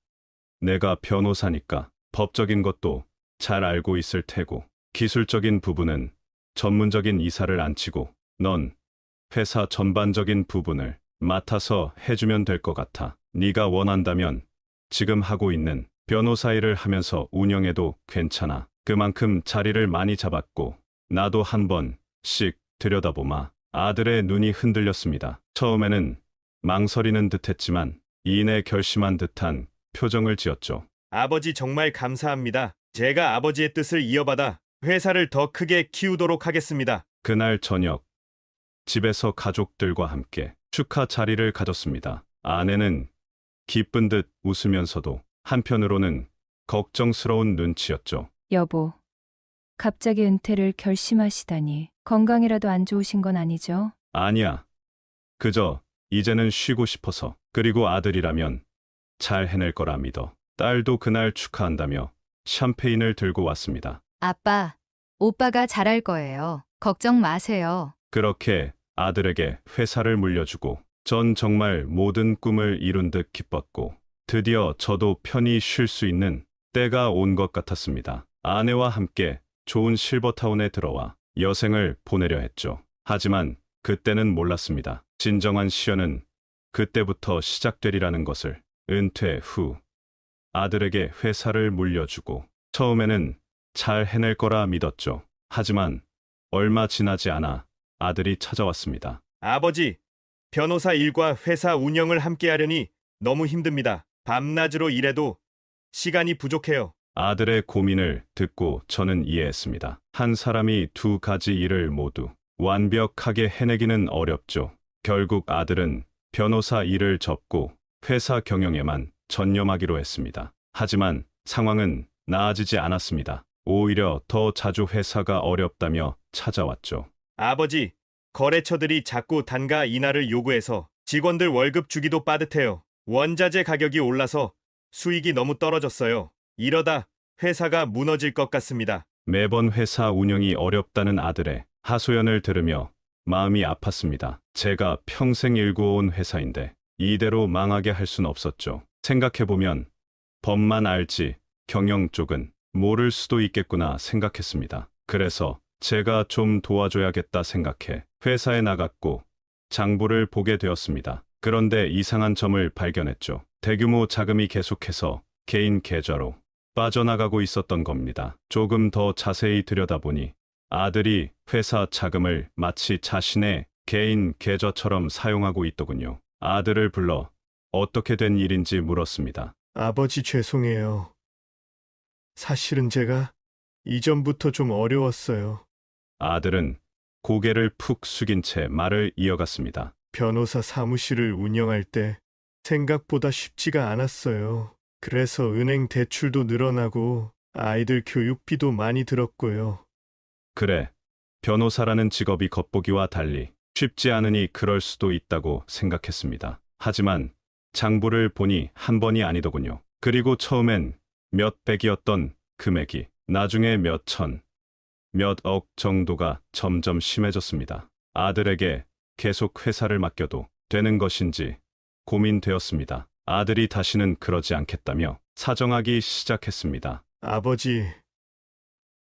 내가 변호사니까 법적인 것도 잘 알고 있을 테고 기술적인 부분은 전문적인 이사를 앉히고 넌 회사 전반적인 부분을 맡아서 해주면 될 것 같아. 네가 원한다면 지금 하고 있는 변호사 일을 하면서 운영해도 괜찮아. 그만큼 자리를 많이 잡았고 나도 한 번씩 들여다보마. 아들의 눈이 흔들렸습니다. 처음에는 망설이는 듯했지만 이내 결심한 듯한 표정을 지었죠. 아버지 정말 감사합니다. 제가 아버지의 뜻을 이어받아 회사를 더 크게 키우도록 하겠습니다. 그날 저녁 집에서 가족들과 함께 축하 자리를 가졌습니다. 아내는 기쁜 듯 웃으면서도 한편으로는 걱정스러운 눈치였죠. 여보, 갑자기 은퇴를 결심하시다니 건강이라도 안 좋으신 건 아니죠? 아니야. 그저 이제는 쉬고 싶어서. 그리고 아들이라면 잘 해낼 거라 믿어. 딸도 그날 축하한다며 샴페인을 들고 왔습니다. 아빠, 오빠가 잘할 거예요. 걱정 마세요. 그렇게 아들에게 회사를 물려주고 전 정말 모든 꿈을 이룬 듯 기뻤고 드디어 저도 편히 쉴 수 있는 때가 온 것 같았습니다. 아내와 함께 좋은 실버타운에 들어와 여생을 보내려 했죠. 하지만 그때는 몰랐습니다. 진정한 시련은 그때부터 시작되리라는 것을. 은퇴 후 아들에게 회사를 물려주고 처음에는 잘 해낼 거라 믿었죠. 하지만 얼마 지나지 않아 아들이 찾아왔습니다. 아버지, 변호사 일과 회사 운영을 함께 하려니 너무 힘듭니다. 밤낮으로 일해도 시간이 부족해요. 아들의 고민을 듣고 저는 이해했습니다. 한 사람이 두 가지 일을 모두 완벽하게 해내기는 어렵죠. 결국 아들은 변호사 일을 접고 회사 경영에만 전념하기로 했습니다. 하지만 상황은 나아지지 않았습니다. 오히려 더 자주 회사가 어렵다며 찾아왔죠. 아버지, 거래처들이 자꾸 단가 인하를 요구해서 직원들 월급 주기도 빠듯해요. 원자재 가격이 올라서 수익이 너무 떨어졌어요. 이러다 회사가 무너질 것 같습니다. 매번 회사 운영이 어렵다는 아들의 하소연을 들으며 마음이 아팠습니다. 제가 평생 일구어온 회사인데 이대로 망하게 할 순 없었죠. 생각해보면 법만 알지 경영 쪽은 모를 수도 있겠구나 생각했습니다. 그래서 제가 좀 도와줘야겠다 생각해 회사에 나갔고 장부를 보게 되었습니다. 그런데 이상한 점을 발견했죠. 대규모 자금이 계속해서 개인 계좌로 빠져나가고 있었던 겁니다. 조금 더 자세히 들여다보니 아들이 회사 자금을 마치 자신의 개인 계좌처럼 사용하고 있더군요. 아들을 불러 어떻게 된 일인지 물었습니다. 아버지 죄송해요. 사실은 제가 이전부터 좀 어려웠어요. 아들은 고개를 푹 숙인 채 말을 이어갔습니다. 변호사 사무실을 운영할 때 생각보다 쉽지가 않았어요. 그래서 은행 대출도 늘어나고 아이들 교육비도 많이 들었고요. 그래, 변호사라는 직업이 겉보기와 달리 쉽지 않으니 그럴 수도 있다고 생각했습니다. 하지만 장부를 보니 한 번이 아니더군요. 그리고 처음엔 몇 백이었던 금액이 나중에 몇 천, 몇 억 정도가 점점 심해졌습니다. 아들에게 계속 회사를 맡겨도 되는 것인지 고민되었습니다. 아들이 다시는 그러지 않겠다며 사정하기 시작했습니다. 아버지,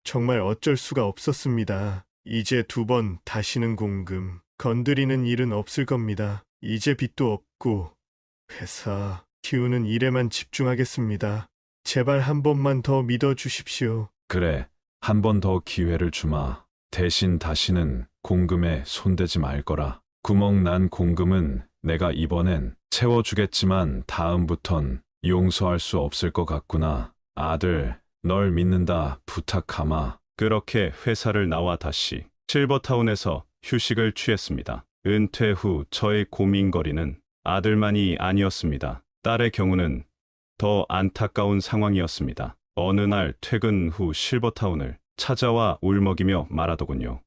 정말 어쩔 수가 없었습니다. 이제 2번 다시는 공금 건드리는 일은 없을 겁니다. 이제 빚도 없고 회사 키우는 일에만 집중하겠습니다. 제발 한 번만 더 믿어주십시오. 그래, 한 번 더 기회를 주마. 대신 다시는 공금에 손대지 말 거라. 구멍 난 공금은 내가 이번엔 채워주겠지만 다음부턴 용서할 수 없을 것 같구나. 아들, 널 믿는다. 부탁하마. 그렇게 회사를 나와 다시 실버타운에서 휴식을 취했습니다. 은퇴 후 저의 고민거리는 아들만이 아니었습니다. 딸의 경우는 더 안타까운 상황이었습니다. 어느 날 퇴근 후 실버타운을 찾아와 울먹이며 말하더군요.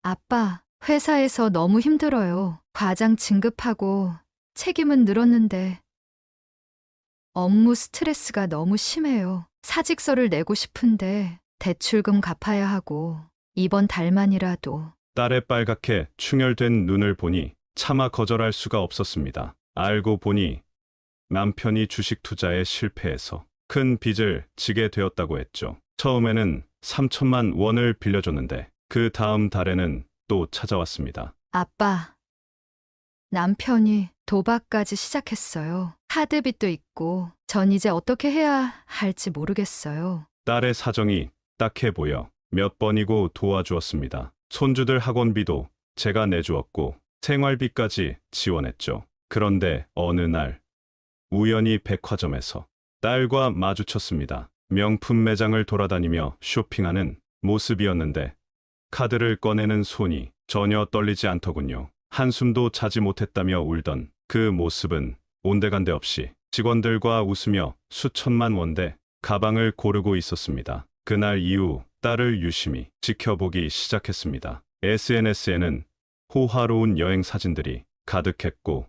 아빠, 회사에서 너무 힘들어요. 과장 진급하고 책임은 늘었는데 업무 스트레스가 너무 심해요. 사직서를 내고 싶은데 대출금 갚아야 하고 이번 달만이라도. 딸의 빨갛게 충혈된 눈을 보니 차마 거절할 수가 없었습니다. 알고 보니 남편이 주식 투자에 실패해서 큰 빚을 지게 되었다고 했죠. 처음에는 3천만 원을 빌려줬는데 그 다음 달에는 또 찾아왔습니다. 아빠, 남편이 도박까지 시작했어요. 카드빚도 있고 전 이제 어떻게 해야 할지 모르겠어요. 딸의 사정이 딱해 보여 몇 번이고 도와주었습니다. 손주들 학원비도 제가 내주었고 생활비까지 지원했죠. 그런데 어느 날 우연히 백화점에서 딸과 마주쳤습니다. 명품 매장을 돌아다니며 쇼핑하는 모습이었는데 카드를 꺼내는 손이 전혀 떨리지 않더군요. 한숨도 자지 못했다며 울던 그 모습은 온데간데 없이 직원들과 웃으며 수천만 원대 가방을 고르고 있었습니다. 그날 이후 딸을 유심히 지켜보기 시작했습니다. SNS에는 호화로운 여행 사진들이 가득했고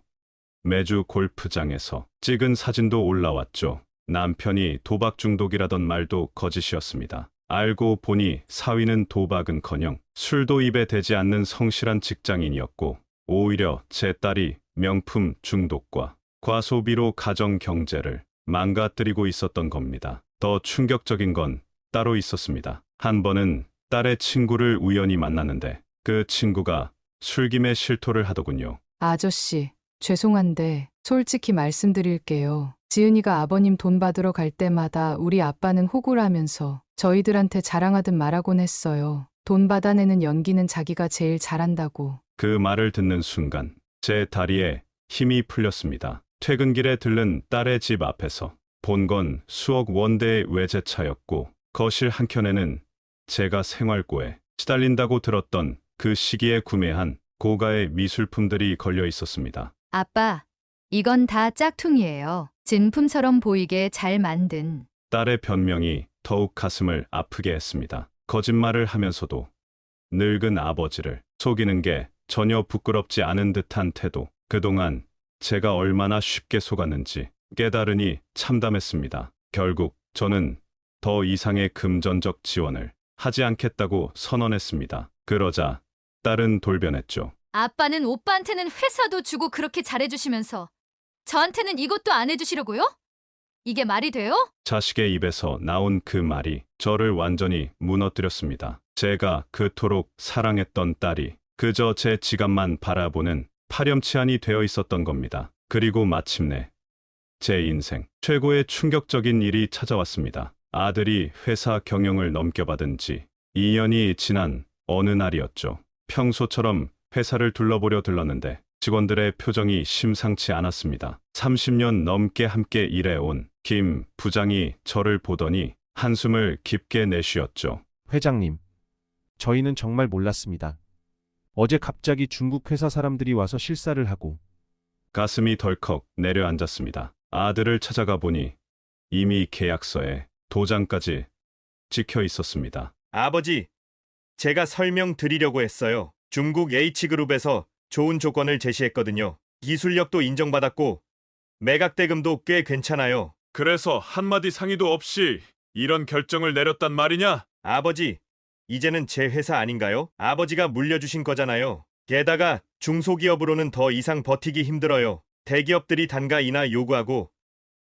매주 골프장에서 찍은 사진도 올라왔죠. 남편이 도박 중독이라던 말도 거짓이었습니다. 알고 보니 사위는 도박은커녕 술도 입에 대지 않는 성실한 직장인이었고 오히려 제 딸이 명품 중독과 과소비로 가정 경제를 망가뜨리고 있었던 겁니다. 더 충격적인 건 따로 있었습니다. 한 번은 딸의 친구를 우연히 만났는데 그 친구가 술김에 실토를 하더군요. 아저씨, 죄송한데 솔직히 말씀드릴게요. 지은이가 아버님 돈 받으러 갈 때마다 우리 아빠는 호구라면서 저희들한테 자랑하듯 말하곤 했어요. 돈 받아내는 연기는 자기가 제일 잘한다고. 그 말을 듣는 순간 제 다리에 힘이 풀렸습니다. 퇴근길에 들른 딸의 집 앞에서 본 건 수억 원대의 외제차였고 거실 한켠에는 제가 생활고에 시달린다고 들었던 그 시기에 구매한 고가의 미술품들이 걸려 있었습니다. 아빠, 이건 다 짝퉁이에요. 진품처럼 보이게 잘 만든. 딸의 변명이 더욱 가슴을 아프게 했습니다. 거짓말을 하면서도 늙은 아버지를 속이는 게 전혀 부끄럽지 않은 듯한 태도. 그동안 제가 얼마나 쉽게 속았는지 깨달으니 참담했습니다. 결국 저는 더 이상의 금전적 지원을 하지 않겠다고 선언했습니다. 그러자 딸은 돌변했죠. 아빠는 오빠한테는 회사도 주고 그렇게 잘해주시면서 저한테는 이것도 안 해주시려고요? 이게 말이 돼요? 자식의 입에서 나온 그 말이 저를 완전히 무너뜨렸습니다. 제가 그토록 사랑했던 딸이 그저 제 지갑만 바라보는 파렴치한이 되어 있었던 겁니다. 그리고 마침내 제 인생 최고의 충격적인 일이 찾아왔습니다. 아들이 회사 경영을 넘겨받은 지 2년이 지난 어느 날이었죠. 평소처럼 회사를 둘러보려 들렀는데 직원들의 표정이 심상치 않았습니다. 30년 넘게 함께 일해온 김 부장이 저를 보더니 한숨을 깊게 내쉬었죠. 회장님, 저희는 정말 몰랐습니다. 어제 갑자기 중국 회사 사람들이 와서 실사를 하고. 가슴이 덜컥 내려앉았습니다. 아들을 찾아가 보니 이미 계약서에 도장까지 찍혀 있었습니다. 아버지, 제가 설명드리려고 했어요. 중국 H그룹에서 좋은 조건을 제시했거든요. 기술력도 인정받았고 매각 대금도 꽤 괜찮아요. 그래서 한마디 상의도 없이 이런 결정을 내렸단 말이냐? 아버지, 이제는 제 회사 아닌가요? 아버지가 물려주신 거잖아요. 게다가 중소기업으로는 더 이상 버티기 힘들어요. 대기업들이 단가 인하 요구하고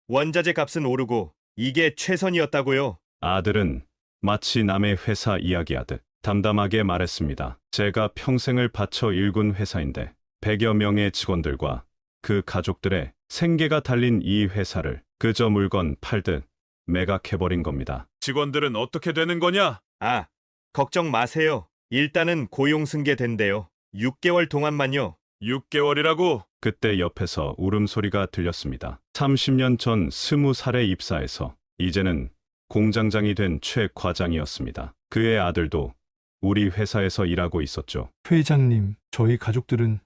원자재 값은 오르고 이게 최선이었다고요. 아들은 마치 남의 회사 이야기하듯 담담하게 말했습니다. 제가 평생을 바쳐 일군 회사인데 100여 명의 직원들과 그 가족들의 생계가 달린 이 회사를 그저 물건 팔듯 매각해버린 겁니다. 직원들은 어떻게 되는 거냐? 아, 걱정 마세요. 일단은 고용 승계된대요. 6개월 동안만요. 6개월이라고? 그때 옆에서 울음소리가 들렸습니다. 30년 전 20살에 입사해서 이제는 공장장이 된 최 과장이었습니다. 그의 아들도 우리 회사에서 일하고 있었죠. 회장님, 저희 가족들은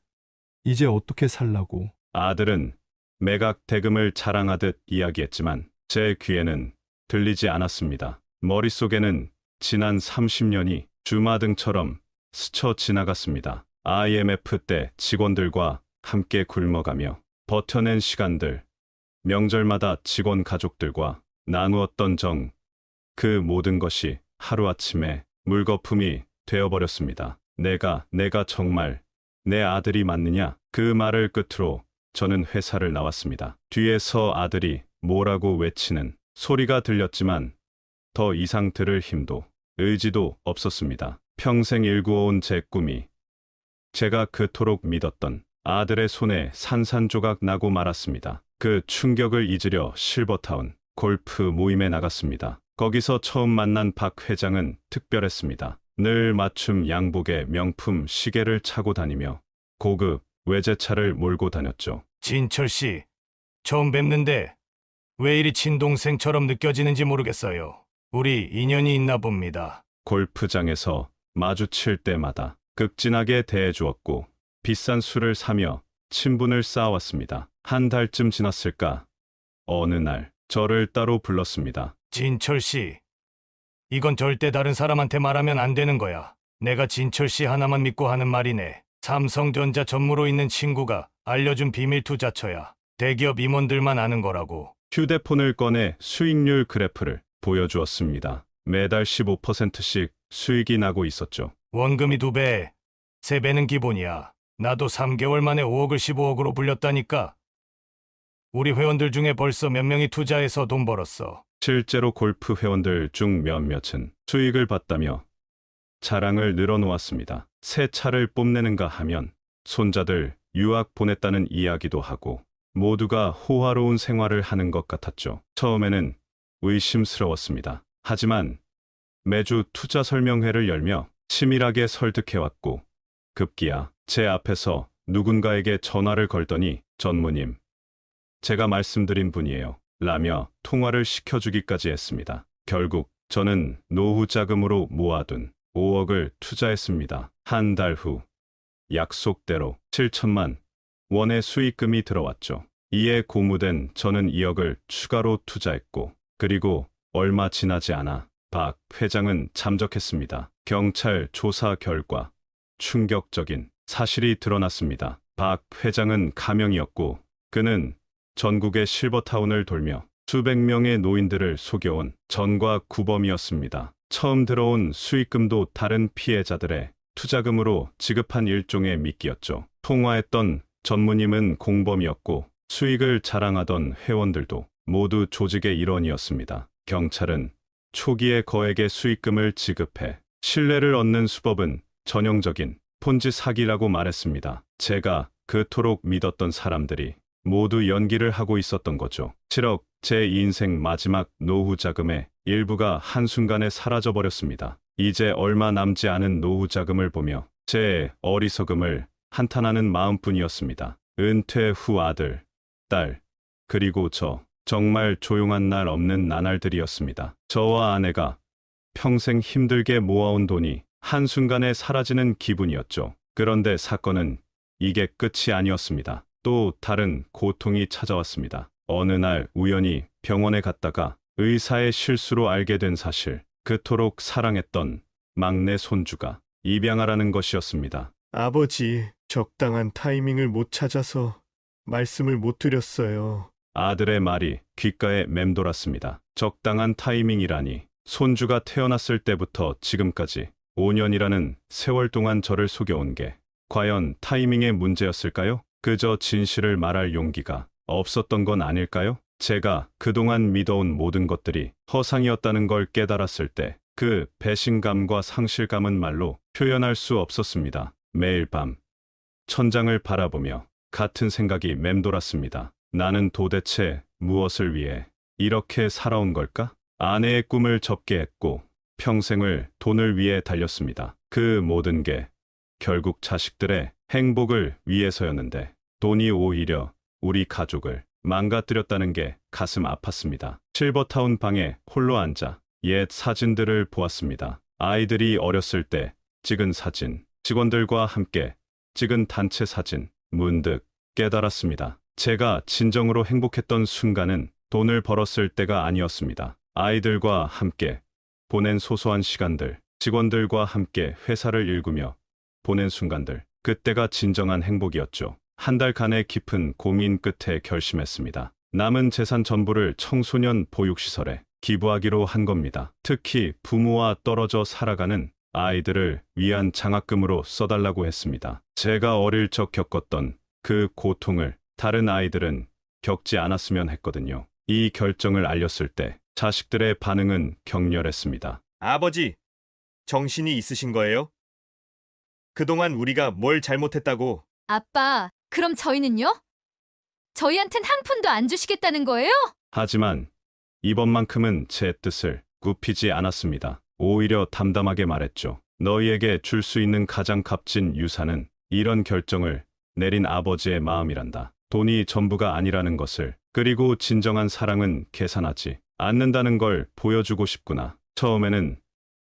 이제 어떻게 살라고? 아들은 매각 대금을 자랑하듯 이야기했지만 제 귀에는 들리지 않았습니다. 머릿속에는 지난 30년이 주마등처럼 스쳐 지나갔습니다. IMF 때 직원들과 함께 굶어가며 버텨낸 시간들, 명절마다 직원 가족들과 나누었던 정, 그 모든 것이 하루아침에 물거품이 되어버렸습니다. 내가 정말 내 아들이 맞느냐? 그 말을 끝으로 저는 회사를 나왔습니다. 뒤에서 아들이 뭐라고 외치는 소리가 들렸지만 더 이상 들을 힘도 의지도 없었습니다. 평생 일구어온 제 꿈이 제가 그토록 믿었던 아들의 손에 산산조각 나고 말았습니다. 그 충격을 잊으려 실버타운 골프 모임에 나갔습니다. 거기서 처음 만난 박 회장은 특별했습니다. 늘 맞춤 양복에 명품 시계를 차고 다니며 고급 외제차를 몰고 다녔죠. 진철 씨, 처음 뵙는데 왜 이리 친동생처럼 느껴지는지 모르겠어요. 우리 인연이 있나 봅니다. 골프장에서 마주칠 때마다 극진하게 대해주었고 비싼 술을 사며 친분을 쌓아왔습니다. 한 달쯤 지났을까? 어느 날 저를 따로 불렀습니다. 진철 씨, 이건 절대 다른 사람한테 말하면 안 되는 거야. 내가 진철 씨 하나만 믿고 하는 말이네. 삼성전자 전무로 있는 친구가 알려준 비밀 투자처야. 대기업 임원들만 아는 거라고. 휴대폰을 꺼내 수익률 그래프를 보여주었습니다. 매달 15%씩 수익이 나고 있었죠. 원금이 2배, 3배는 기본이야. 나도 3개월 만에 5억을 15억으로 불렸다니까. 우리 회원들 중에 벌써 몇 명이 투자해서 돈 벌었어. 실제로 골프 회원들 중 몇몇은 수익을 봤다며 자랑을 늘어놓았습니다. 새 차를 뽐내는가 하면 손자들 유학 보냈다는 이야기도 하고 모두가 호화로운 생활을 하는 것 같았죠. 처음에는 의심스러웠습니다. 하지만 매주 투자 설명회를 열며 치밀하게 설득해왔고 급기야 제 앞에서 누군가에게 전화를 걸더니 전무님, 제가 말씀드린 분이에요. 라며 통화를 시켜주기까지 했습니다. 결국 저는 노후 자금으로 모아둔 5억을 투자했습니다. 한 달 후 약속대로 7천만 원의 수익금이 들어왔죠. 이에 고무된 저는 2억을 추가로 투자했고 그리고 얼마 지나지 않아 박 회장은 잠적했습니다. 경찰 조사 결과 충격적인 사실이 드러났습니다. 박 회장은 가명이었고 그는 전국의 실버타운을 돌며 수백 명의 노인들을 속여온 전과 구범이었습니다. 처음 들어온 수익금도 다른 피해자들의 투자금으로 지급한 일종의 미끼였죠. 통화했던 전무님은 공범이었고 수익을 자랑하던 회원들도 모두 조직의 일원이었습니다. 경찰은 초기에 거액의 수익금을 지급해 신뢰를 얻는 수법은 전형적인 폰지 사기라고 말했습니다. 제가 그토록 믿었던 사람들이 모두 연기를 하고 있었던 거죠. 7억, 제 인생 마지막 노후 자금의 일부가 한순간에 사라져버렸습니다. 이제 얼마 남지 않은 노후 자금을 보며 제 어리석음을 한탄하는 마음뿐이었습니다. 은퇴 후 아들, 딸, 그리고 저, 정말 조용한 날 없는 나날들이었습니다. 저와 아내가 평생 힘들게 모아온 돈이 한순간에 사라지는 기분이었죠. 그런데 사건은 이게 끝이 아니었습니다. 또 다른 고통이 찾아왔습니다. 어느 날 우연히 병원에 갔다가 의사의 실수로 알게 된 사실, 그토록 사랑했던 막내 손주가 입양하라는 것이었습니다. 아버지, 적당한 타이밍을 못 찾아서 말씀을 못 드렸어요. 아들의 말이 귓가에 맴돌았습니다. 적당한 타이밍이라니. 손주가 태어났을 때부터 지금까지 5년이라는 세월 동안 저를 속여온 게 과연 타이밍의 문제였을까요? 그저 진실을 말할 용기가 없었던 건 아닐까요? 제가 그동안 믿어온 모든 것들이 허상이었다는 걸 깨달았을 때 그 배신감과 상실감은 말로 표현할 수 없었습니다. 매일 밤 천장을 바라보며 같은 생각이 맴돌았습니다. 나는 도대체 무엇을 위해 이렇게 살아온 걸까? 아내의 꿈을 접게 했고 평생을 돈을 위해 달렸습니다. 그 모든 게 결국 자식들의 행복을 위해서였는데 돈이 오히려 우리 가족을 망가뜨렸다는 게 가슴 아팠습니다. 실버타운 방에 홀로 앉아 옛 사진들을 보았습니다. 아이들이 어렸을 때 찍은 사진, 직원들과 함께 찍은 단체 사진, 문득 깨달았습니다. 제가 진정으로 행복했던 순간은 돈을 벌었을 때가 아니었습니다. 아이들과 함께 보낸 소소한 시간들, 직원들과 함께 회사를 일구며 보낸 순간들, 그때가 진정한 행복이었죠. 한 달간의 깊은 고민 끝에 결심했습니다. 남은 재산 전부를 청소년 보육시설에 기부하기로 한 겁니다. 특히 부모와 떨어져 살아가는 아이들을 위한 장학금으로 써달라고 했습니다. 제가 어릴 적 겪었던 그 고통을 다른 아이들은 겪지 않았으면 했거든요. 이 결정을 알렸을 때 자식들의 반응은 격렬했습니다. 아버지, 정신이 있으신 거예요? 그동안 우리가 뭘 잘못했다고? 아빠, 그럼 저희는요? 저희한텐 한 푼도 안 주시겠다는 거예요? 하지만 이번만큼은 제 뜻을 굽히지 않았습니다. 오히려 담담하게 말했죠. 너희에게 줄 수 있는 가장 값진 유산은 이런 결정을 내린 아버지의 마음이란다. 돈이 전부가 아니라는 것을, 그리고 진정한 사랑은 계산하지 않는다는 걸 보여주고 싶구나. 처음에는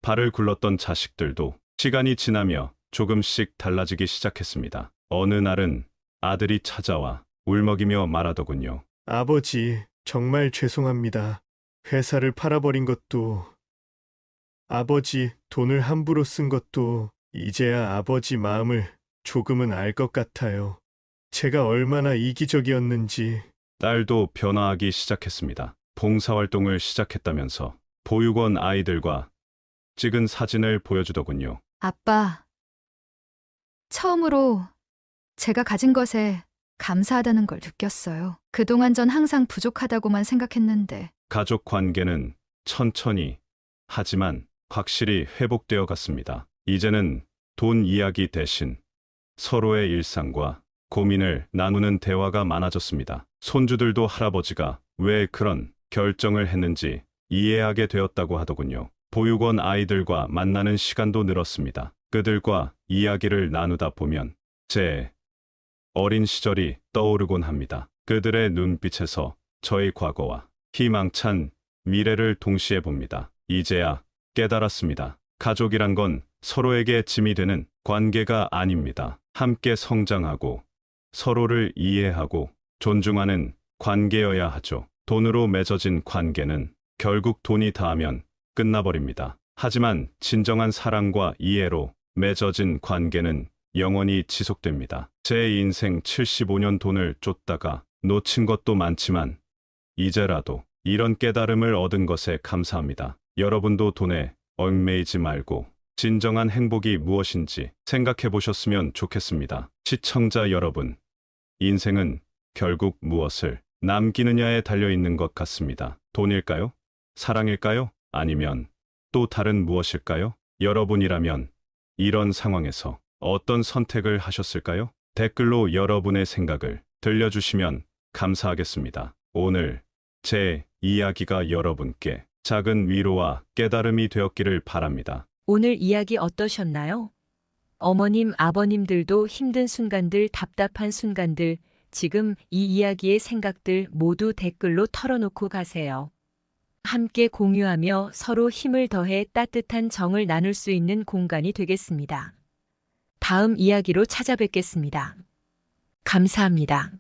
발을 굴렀던 자식들도 시간이 지나며 조금씩 달라지기 시작했습니다. 어느 날은 아들이 찾아와 울먹이며 말하더군요. 아버지, 정말 죄송합니다. 회사를 팔아버린 것도, 아버지 돈을 함부로 쓴 것도 이제야 아버지 마음을 조금은 알 것 같아요. 제가 얼마나 이기적이었는지. 딸도 변화하기 시작했습니다. 봉사활동을 시작했다면서 보육원 아이들과 찍은 사진을 보여주더군요. 아빠, 처음으로 제가 가진 것에 감사하다는 걸 느꼈어요. 그동안 전 항상 부족하다고만 생각했는데. 가족 관계는 천천히 하지만 확실히 회복되어 갔습니다. 이제는 돈 이야기 대신 서로의 일상과 고민을 나누는 대화가 많아졌습니다. 손주들도 할아버지가 왜 그런 결정을 했는지 이해하게 되었다고 하더군요. 보육원 아이들과 만나는 시간도 늘었습니다. 그들과 이야기를 나누다 보면 제 어린 시절이 떠오르곤 합니다. 그들의 눈빛에서 저의 과거와 희망찬 미래를 동시에 봅니다. 이제야 깨달았습니다. 가족이란 건 서로에게 짐이 되는 관계가 아닙니다. 함께 성장하고 서로를 이해하고 존중하는 관계여야 하죠. 돈으로 맺어진 관계는 결국 돈이 닿으면 끝나버립니다. 하지만 진정한 사랑과 이해로 맺어진 관계는 영원히 지속됩니다. 제 인생 75년 돈을 쫓다가 놓친 것도 많지만 이제라도 이런 깨달음을 얻은 것에 감사합니다. 여러분도 돈에 얽매이지 말고 진정한 행복이 무엇인지 생각해 보셨으면 좋겠습니다. 시청자 여러분, 인생은 결국 무엇을 남기느냐에 달려있는 것 같습니다. 돈일까요? 사랑일까요? 아니면 또 다른 무엇일까요? 여러분이라면 이런 상황에서 어떤 선택을 하셨을까요? 댓글로 여러분의 생각을 들려주시면 감사하겠습니다. 오늘 제 이야기가 여러분께 작은 위로와 깨달음이 되었기를 바랍니다. 오늘 이야기 어떠셨나요? 어머님, 아버님들도 힘든 순간들, 답답한 순간들, 지금 이 이야기의 생각들 모두 댓글로 털어놓고 가세요. 함께 공유하며 서로 힘을 더해 따뜻한 정을 나눌 수 있는 공간이 되겠습니다. 다음 이야기로 찾아뵙겠습니다. 감사합니다.